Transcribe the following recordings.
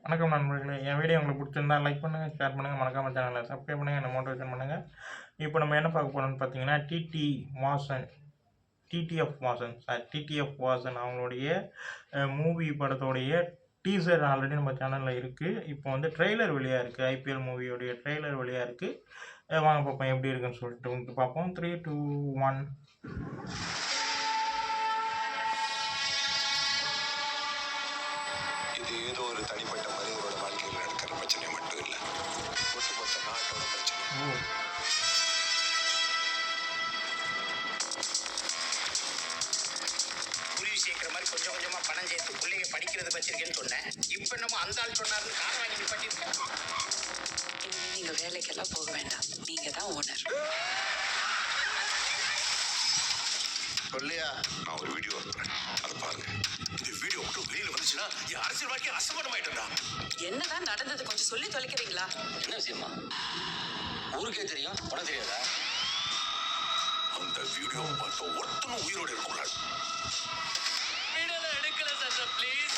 வணக்கம் நண்பர்களே. என் வீடியோ உங்களுக்கு பிடிச்சிருந்தா லைக் பண்ணுங்கள், ஷேர் பண்ணுங்கள், மறக்காம சேனலை சப்ஸ்கிரைப் பண்ணுங்கள், என்ன மோட்டிவேஷன் பண்ணுங்கள். இப்போ நம்ம என்ன பார்க்க போகிறோம்னு பார்த்தீங்கன்னா, டிடிஎஃப் வாசன் அவங்களுடைய மூவி படத்தோடைய டீசர் ஆல்ரெடி நம்ம சேனலில் இருக்குது. இப்போ வந்து ட்ரெய்லர் வெளியாக இருக்குது. ஐபிஎல் மூவியோடைய ட்ரெய்லர் வெளியாக இருக்குது. வாங்க பார்ப்போம் எப்படி இருக்குன்னு சொல்லிட்டு வந்து பார்ப்போம். 3, 2, 1. இது ஏதோ ஒரு தனிப்பட்ட மனிதனோட வாழ்க்கையில் நடக்கிற பிரச்சனை மட்டும் இல்லை, ஒட்டுமொத்த நாட்டோட பிரச்சனை. குருவி சேர்க்கிற மாதிரி கொஞ்சம் கொஞ்சமா பணம் சேர்த்து பிள்ளைங்க படிக்கிறது வச்சிருக்கேன்னு சொன்னேன். இப்ப நம்ம அந்த ஆள் சொன்னாரு கார வாங்கி பண்ணிருக்கேன். நீங்க வேலைக்கெல்லாம் போக வேண்டாம், நீங்க தான் ஓனர். சொல்லியா, நான் ஒரு வீடியோ அனுப்புறேன், அதை பாருங்க. இந்த வீடியோ மட்டும் வெளியில வந்துச்சுன்னா என் அரசியல் வாழ்க்கை அசம்படமாயிட்டா. என்னதான் நடந்தது கொஞ்சம் சொல்லி தொலைக்கிறீங்களா? என்ன விஷயமா? ஊருக்கே தெரியும், உனக்கு தெரியாதா? அந்த வீடியோ பார்த்த ஒருத்தனும் உயிரோடு இருக்கக்கூடாது. எடுக்கல சார், ப்ளீஸ்.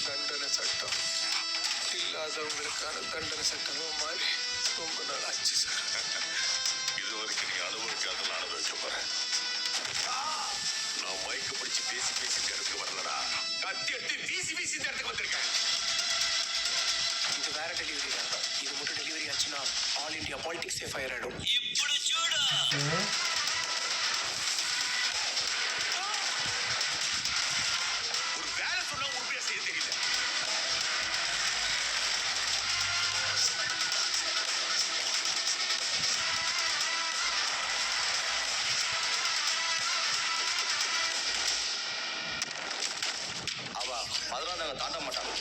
தண்டனை சட்டம் இல்லாதவங்களுக்கான தண்டனை சட்டமா மாறி ரொம்ப நாள் ஆச்சு சார். இது வரைக்கும் நீ அனுபவிக்காதெல்லாம் அனுபவிக்க போறேன். நான் மைக்க பிடிச்சு பேசி பேசி இந்த இடத்துக்கு வரலடா, கத்தி எடுத்து வீசி வீசி இந்த இடத்துக்கு வந்திருக்கேன். இது வேற டெலிவரி தான். இது மட்டும் டெலிவரி ஆச்சுன்னா ஆல் இந்தியா பாலிடிக்ஸே ஃபயர் ஆயிடும். இப்படி சூடா ஒரு வேலை சொன்னா உறுதியா செய்ய தெரியல. அவ அதெல்லாம் நாங்க தாண்ட மாட்டாங்க.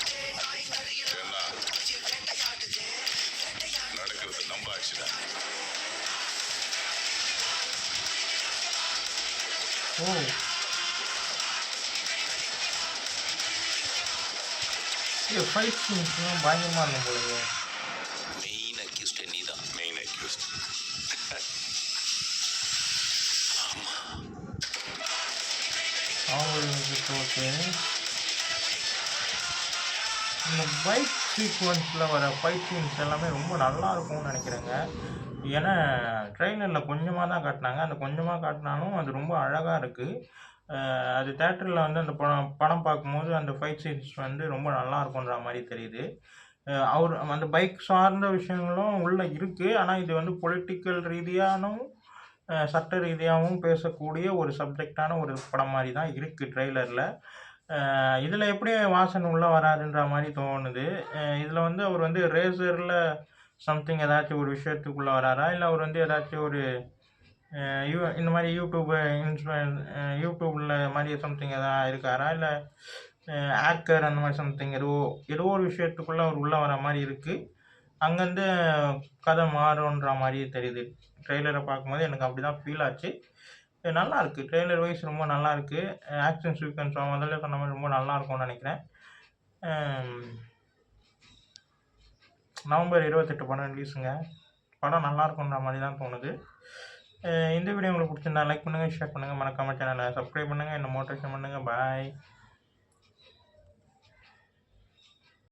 நடக்கிறது நம்ம ஆச்சுடா. ஃபைட் சீன்ஸ்லாம் பயங்கரமாக இருக்கும் போலங்க. மெயின் அக்யூஸ்ட் நீதான். Main accused. அவங்களுக்கு ஓகே. இந்த பைக் சீக்வன்ஸில் வர ஃபைட் சீன்ஸ் எல்லாமே ரொம்ப நல்லா இருக்கும்னு நினைக்கிறேங்க. ஏன்னா ட்ரெய்லரில் கொஞ்சமாக தான் காட்டினாங்க. அந்த கொஞ்சமாக காட்டினாலும் அது ரொம்ப அழகாக இருக்குது. அது தேட்டரில் வந்து அந்த படம் பார்க்கும்போது அந்த ஃபைட் சீன்ஸ் வந்து ரொம்ப நல்லா இருக்குன்ற மாதிரி தெரியுது. அவர் அந்த பைக் சார்ந்த விஷயங்களும் உள்ளே இருக்குது. ஆனால் இது வந்து பொலிட்டிக்கல் ரீதியானும் சட்ட ரீதியாகவும் பேசக்கூடிய ஒரு சப்ஜெக்டான ஒரு படம் மாதிரி தான் இருக்குது ட்ரெய்லரில். இதில் எப்படி வாசன் உள்ளே வராருன்ற மாதிரி தோணுது. இதில் வந்து அவர் வந்து ரேசரில் சம்திங் ஏதாச்சும் ஒரு விஷயத்துக்குள்ளே வராரா, இல்லை அவர் வந்து ஏதாச்சும் ஒரு இந்த மாதிரி யூடியூப்பில் மாதிரி சம்திங் எதாவது இருக்காரா, இல்லை ஆக்கர் அந்த மாதிரி சம்திங் ஏதோ ஒரு விஷயத்துக்குள்ளே அவர் உள்ளே வர மாதிரி இருக்குது. அங்கேருந்து கதை மாறுன்ற மாதிரி தெரியுது. ட்ரெய்லரை பார்க்கும்போது எனக்கு அப்படி தான் ஃபீல் ஆச்சு. நல்லாயிருக்கு. ட்ரெய்லர் வைஸ் ரொம்ப நல்லாயிருக்கு. ஆக்ஷன் சீக்வன்ஸ் முதல்ல சொன்ன மாதிரி ரொம்ப நல்லாயிருக்கும்னு நினைக்கிறேன். நவம்பர் 28 படம் ரிலீஸுங்க. படம் நல்லாயிருக்குன்ற மாதிரி தான் தோணுது. இந்த வீடியோ உங்களுக்கு பிடிச்சிருந்தா லைக் பண்ணுங்கள், ஷேர் பண்ணுங்கள், மறக்காம சேனலை சப்ஸ்கிரைப் பண்ணுங்கள், என்ன மோட்டிவேஷன் பண்ணுங்கள். பாய்.